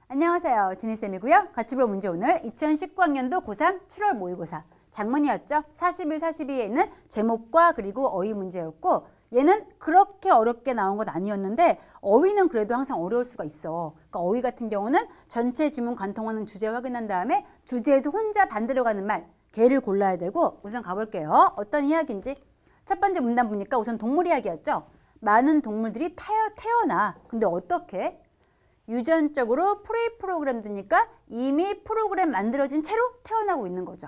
안녕하세요. 지니쌤이고요. 같이볼 문제 오늘 2019학년도 고3 7월 모의고사 장문이었죠. 41, 42에 있는 제목과 그리고 어휘 문제였고 얘는 그렇게 어렵게 나온 건 아니었는데 어휘는 그래도 항상 어려울 수가 있어. 그러니까 어휘 같은 경우는 전체 지문 관통하는 주제 확인한 다음에 주제에서 혼자 반대로 가는 말 걔를 골라야 되고 우선 가볼게요. 어떤 이야기인지. 첫 번째 문단 보니까 우선 동물 이야기였죠. 많은 동물들이 태어나. 근데 어떻게? 유전적으로 프리 프로그램드니까 이미 프로그램 만들어진 채로 태어나고 있는 거죠.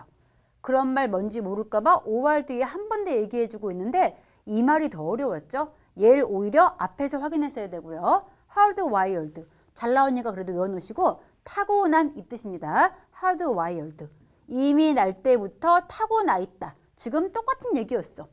그런 말 뭔지 모를까봐 5월 뒤에 한 번 더 얘기해주고 있는데 이 말이 더 어려웠죠. 얘를 오히려 앞에서 확인했어야 되고요. hardwired. 잘 나오니까 그래도 외워놓으시고 타고난 이 뜻입니다. hardwired. 이미 날 때부터 타고나 있다. 지금 똑같은 얘기였어.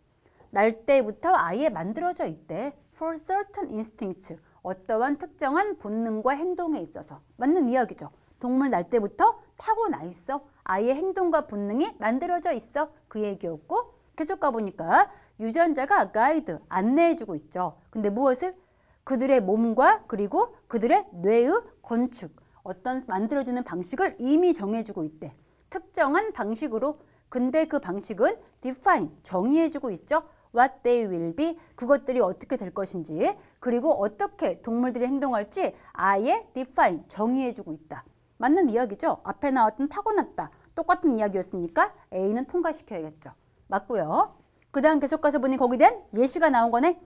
날 때부터 아예 만들어져 있대. For certain instincts. 어떠한 특정한 본능과 행동에 있어서. 맞는 이야기죠. 동물 날 때부터 타고나 있어. 아예 행동과 본능이 만들어져 있어. 그 얘기였고 계속 가보니까 유전자가 가이드, 안내해주고 있죠. 근데 무엇을? 그들의 몸과 그리고 그들의 뇌의 건축, 어떤 만들어지는 방식을 이미 정해주고 있대. 특정한 방식으로. 근데 그 방식은 define, 정의해주고 있죠. What they will be, 그것들이 어떻게 될 것인지, 그리고 어떻게 동물들이 행동할지 아예 define, 정의해주고 있다. 맞는 이야기죠. 앞에 나왔던 타고났다. 똑같은 이야기였으니까 A는 통과시켜야겠죠. 맞고요. 그 다음 계속 가서 보니 거기에 대한 예시가 나온 거네.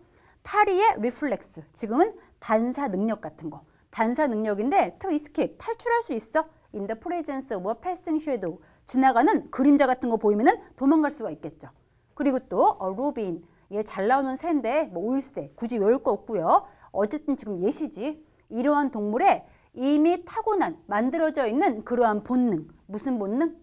파리의 리플렉스. 지금은 반사 능력 같은 거. 반사 능력인데 to escape, 탈출할 수 있어. In the presence of a passing shadow. 지나가는 그림자 같은 거 보이면은 도망갈 수가 있겠죠. 그리고 또 로빈. 얘 잘 나오는 새인데 뭐 울새. 굳이 외울 거 없고요. 어쨌든 지금 예시지. 이러한 동물에 이미 타고난, 만들어져 있는 그러한 본능. 무슨 본능?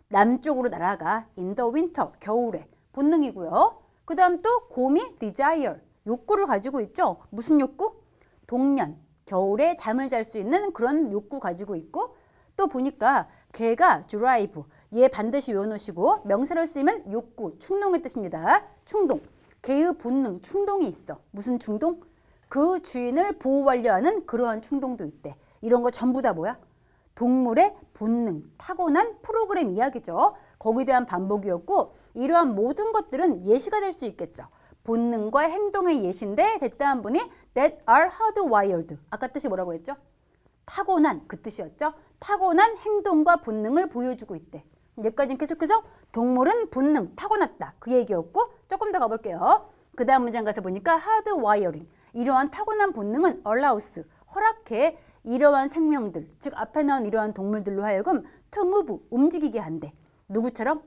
남쪽으로 날아가. In the winter. 겨울에. 본능이고요. 그 다음 또 곰이 desire. 욕구를 가지고 있죠. 무슨 욕구? 동면. 겨울에 잠을 잘 수 있는 그런 욕구 가지고 있고 또 보니까 개가 drive. 얘 반드시 외워놓으시고 명사로 쓰이면 욕구, 충동의 뜻입니다. 충동. 개의 본능, 충동이 있어. 무슨 충동? 그 주인을 보호하려 하는 그러한 충동도 있대. 이런 거 전부 다 뭐야? 동물의 본능, 타고난 프로그램 이야기죠. 거기에 대한 반복이었고 이러한 모든 것들은 예시가 될 수 있겠죠. 본능과 행동의 예시인데 됐다 한 분이 that are hardwired. 아까 뜻이 뭐라고 했죠? 타고난, 그 뜻이었죠. 타고난 행동과 본능을 보여주고 있대. 여기까지는 계속해서 동물은 본능, 타고났다. 그 얘기였고 조금 더 가볼게요. 그 다음 문장 가서 보니까 hardwiring. 이러한 타고난 본능은 allows, 허락해 이러한 생명들, 즉 앞에 나온 이러한 동물들로 하여금 to move, 움직이게 한대. 누구처럼?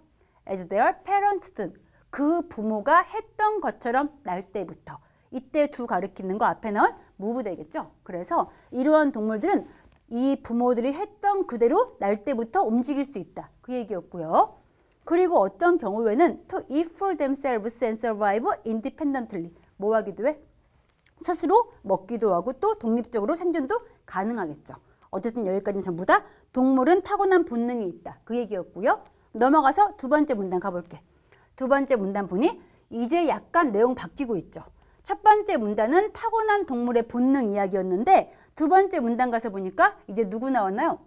as their parents did. 그 부모가 했던 것처럼 날 때부터. 이때 두 가리키는 거 앞에 나온 move 되겠죠. 그래서 이러한 동물들은 이 부모들이 했던 그대로 날 때부터 움직일 수 있다. 그 얘기였고요. 그리고 어떤 경우에는 to eat for themselves and survive independently. 뭐 하기도 해? 스스로 먹기도 하고 또 독립적으로 생존도 가능하겠죠. 어쨌든 여기까지는 전부 다 동물은 타고난 본능이 있다. 그 얘기였고요. 넘어가서 두 번째 문단 가볼게. 두 번째 문단 보니 이제 약간 내용 바뀌고 있죠. 첫 번째 문단은 타고난 동물의 본능 이야기였는데 두 번째 문단 가서 보니까 이제 누구 나왔나요?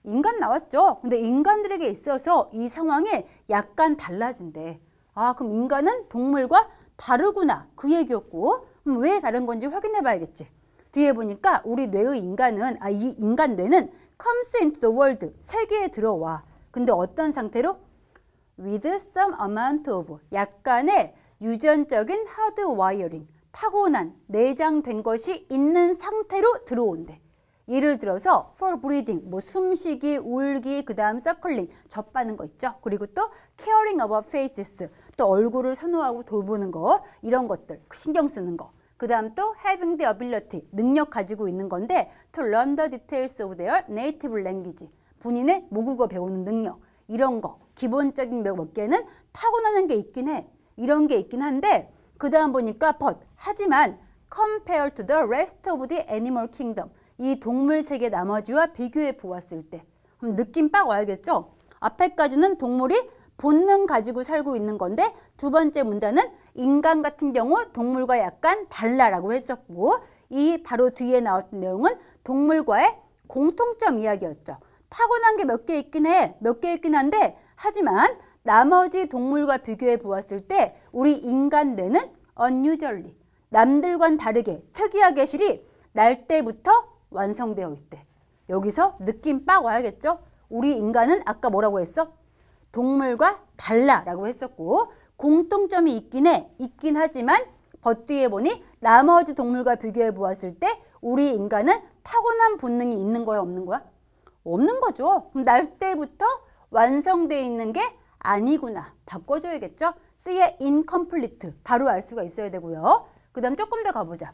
인간 나왔죠. 근데 인간들에게 있어서 이 상황이 약간 달라진대. 아, 그럼 인간은 동물과 다르구나. 그 얘기였고 왜 다른 건지 확인해 봐야겠지. 뒤에 보니까 우리 뇌의 인간은 이 인간 뇌는 comes into the world, 세계에 들어와. 근데 어떤 상태로? with some amount of, 약간의 유전적인 hardwiring, 타고난, 내장된 것이 있는 상태로 들어온대. 예를 들어서 for breathing, 뭐 숨쉬기, 울기, 그 다음 suckling, 젖바는 거 있죠. 그리고 또 caring about faces, 또 얼굴을 선호하고 돌보는 거, 이런 것들 신경 쓰는 거. 그 다음 또 having the ability, 능력 가지고 있는 건데 to learn the details of their native language, 본인의 모국어 배우는 능력, 이런 거 기본적인 몇 개는 타고나는 게 있긴 해. 이런 게 있긴 한데 그 다음 보니까 but, 하지만 compared to the rest of the animal kingdom, 이 동물 세계 나머지와 비교해 보았을 때 그럼 느낌 빡 와야겠죠? 앞에까지는 동물이 본능 가지고 살고 있는 건데 두 번째 문단은 인간 같은 경우 동물과 약간 달라라고 했었고 이 바로 뒤에 나왔던 내용은 동물과의 공통점 이야기였죠. 타고난 게 몇 개 있긴 해. 몇 개 있긴 한데 하지만 나머지 동물과 비교해 보았을 때 우리 인간 뇌는 unusually 남들과는 다르게 특이하게 실이 날 때부터 완성되어 있대. 여기서 느낌 빡 와야겠죠? 우리 인간은 아까 뭐라고 했어? 동물과 달라 라고 했었고 공통점이 있긴 하지만 뒤에 보니 나머지 동물과 비교해 보았을 때 우리 인간은 타고난 본능이 있는 거야 없는 거야? 없는 거죠. 그럼 날 때부터 완성되어 있는 게 아니구나. 바꿔줘야겠죠? C의 incomplete 바로 알 수가 있어야 되고요. 그 다음 조금 더 가보자.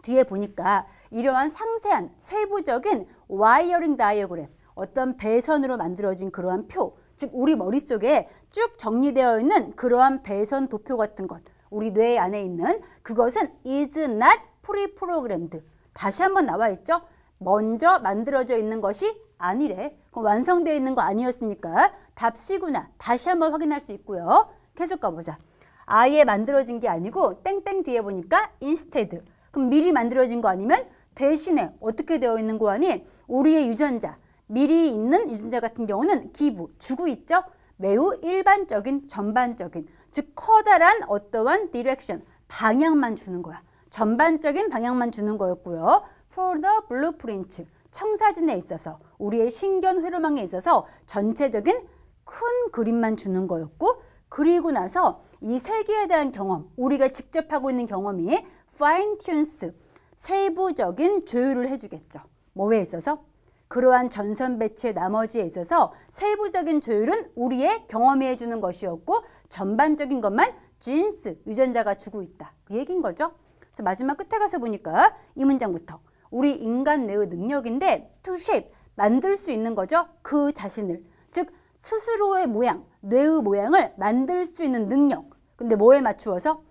뒤에 보니까 이러한 상세한 세부적인 와이어링 다이어그램 어떤 배선으로 만들어진 그러한 표 즉 우리 머릿속에 쭉 정리되어 있는 그러한 배선 도표 같은 것 우리 뇌 안에 있는 그것은 is not pre-programmed 다시 한번 나와 있죠. 먼저 만들어져 있는 것이 아니래. 그럼 완성되어 있는 거 아니었으니까 답 C구나. 다시 한번 확인할 수 있고요. 계속 가보자. 아예 만들어진 게 아니고 땡땡 뒤에 보니까 instead. 그럼 미리 만들어진 거 아니면 대신에 어떻게 되어 있는 거 아니? 우리의 유전자. 미리 있는 유전자 같은 경우는 give, 주고 있죠. 매우 일반적인, 전반적인, 즉 커다란 어떠한 direction, 방향만 주는 거야. 전반적인 방향만 주는 거였고요. For the blueprint, 청사진에 있어서 우리의 신경 회로망에 있어서 전체적인 큰 그림만 주는 거였고 그리고 나서 이 세계에 대한 경험, 우리가 직접 하고 있는 경험이 fine tunes, 세부적인 조율을 해주겠죠. 뭐에 있어서? 그러한 전선 배치의 나머지에 있어서 세부적인 조율은 우리의 경험이 해주는 것이었고 전반적인 것만 genes, 유전자가 주고 있다. 그 얘기인 거죠. 그래서 마지막 끝에 가서 보니까 이 문장부터 우리 인간 뇌의 능력인데 to shape, 만들 수 있는 거죠. 그 자신을. 즉 스스로의 모양, 뇌의 모양을 만들 수 있는 능력. 근데 뭐에 맞추어서?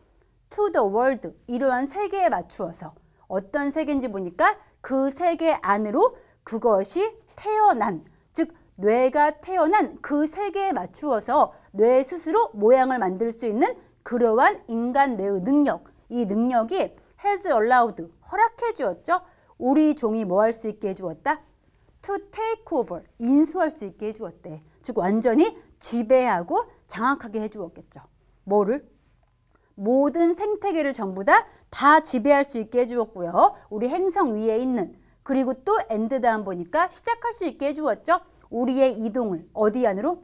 to the world, 이러한 세계에 맞추어서. 어떤 세계인지 보니까 그 세계 안으로 그것이 태어난, 즉 뇌가 태어난 그 세계에 맞추어서 뇌 스스로 모양을 만들 수 있는 그러한 인간 뇌의 능력. 이 능력이 has allowed, 허락해 주었죠. 우리 종이 뭐 할 수 있게 해주었다? To take over, 인수할 수 있게 해주었대. 즉 완전히 지배하고 장악하게 해주었겠죠. 뭐를? 모든 생태계를 전부 다 지배할 수 있게 해주었고요. 우리 행성 위에 있는 그리고 또 엔드 다음 보니까 시작할 수 있게 해주었죠. 우리의 이동을 어디 안으로?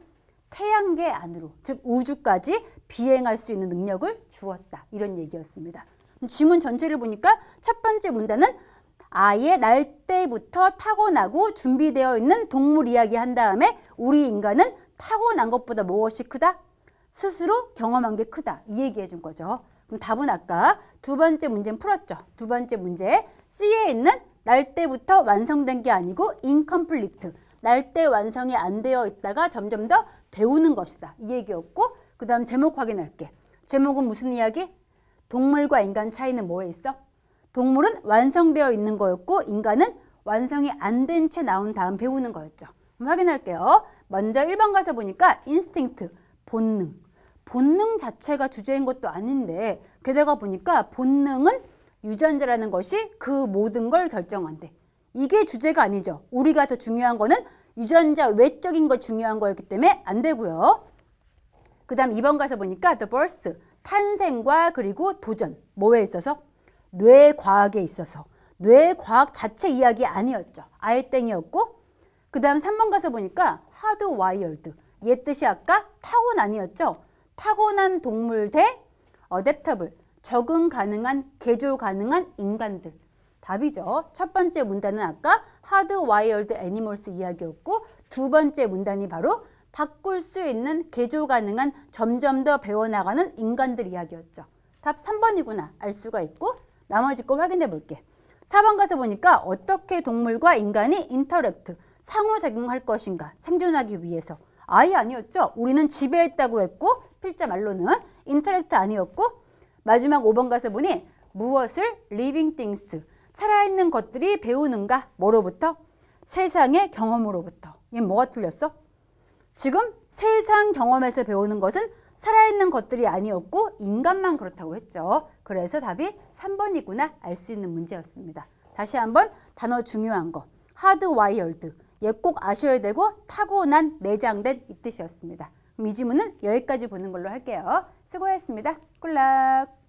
태양계 안으로, 즉 우주까지 비행할 수 있는 능력을 주었다. 이런 얘기였습니다. 지문 전체를 보니까 첫 번째 문단은 아예 날 때부터 타고나고 준비되어 있는 동물 이야기 한 다음에 우리 인간은 타고난 것보다 무엇이 크다? 스스로 경험한 게 크다. 이 얘기해 준 거죠. 그럼 답은 아까 두 번째 문제는 풀었죠. 두 번째 문제 C에 있는 날 때부터 완성된 게 아니고 incomplete. 날 때 완성이 안 되어 있다가 점점 더 배우는 것이다. 이 얘기였고 그 다음 제목 확인할게. 제목은 무슨 이야기? 동물과 인간 차이는 뭐에 있어? 동물은 완성되어 있는 거였고 인간은 완성이 안 된 채 나온 다음 배우는 거였죠. 그럼 확인할게요. 먼저 1번 가서 보니까 instinct, 본능. 본능 자체가 주제인 것도 아닌데 게다가 보니까 본능은 유전자라는 것이 그 모든 걸 결정한대. 이게 주제가 아니죠. 우리가 더 중요한 거는 유전자 외적인 거 중요한 거였기 때문에 안 되고요. 그 다음 2번 가서 보니까 the birth, 탄생과 그리고 도전. 뭐에 있어서? 뇌과학에 있어서. 뇌과학 자체 이야기 아니었죠. 아예 땡이었고 그 다음 3번 가서 보니까 hardwired. 얘 뜻이 아까 타고난이었죠. 타고난 동물 대 adaptable. 적응 가능한, 개조 가능한 인간들. 답이죠. 첫 번째 문단은 아까 hardwired animals 이야기였고 두 번째 문단이 바로 바꿀 수 있는, 개조 가능한, 점점 더 배워나가는 인간들 이야기였죠. 답 3번이구나 알 수가 있고 나머지 거 확인해 볼게. 4번 가서 보니까 어떻게 동물과 인간이 interact, 상호작용할 것인가 생존하기 위해서. 아예 아니었죠. 우리는 지배했다고 했고 필자 말로는 interact 아니었고 마지막 5번 가서 보니 무엇을 living things, 살아있는 것들이 배우는가? 뭐로부터? 세상의 경험으로부터. 얘 뭐가 틀렸어? 지금 세상 경험에서 배우는 것은 살아있는 것들이 아니었고 인간만 그렇다고 했죠. 그래서 답이 3번이구나 알 수 있는 문제였습니다. 다시 한번 단어 중요한 거. hardwired. 얘 꼭 아셔야 되고 타고난, 내장된 이 뜻이었습니다. 그럼 이 지문은 여기까지 보는 걸로 할게요. 수고했습니다. 굿락.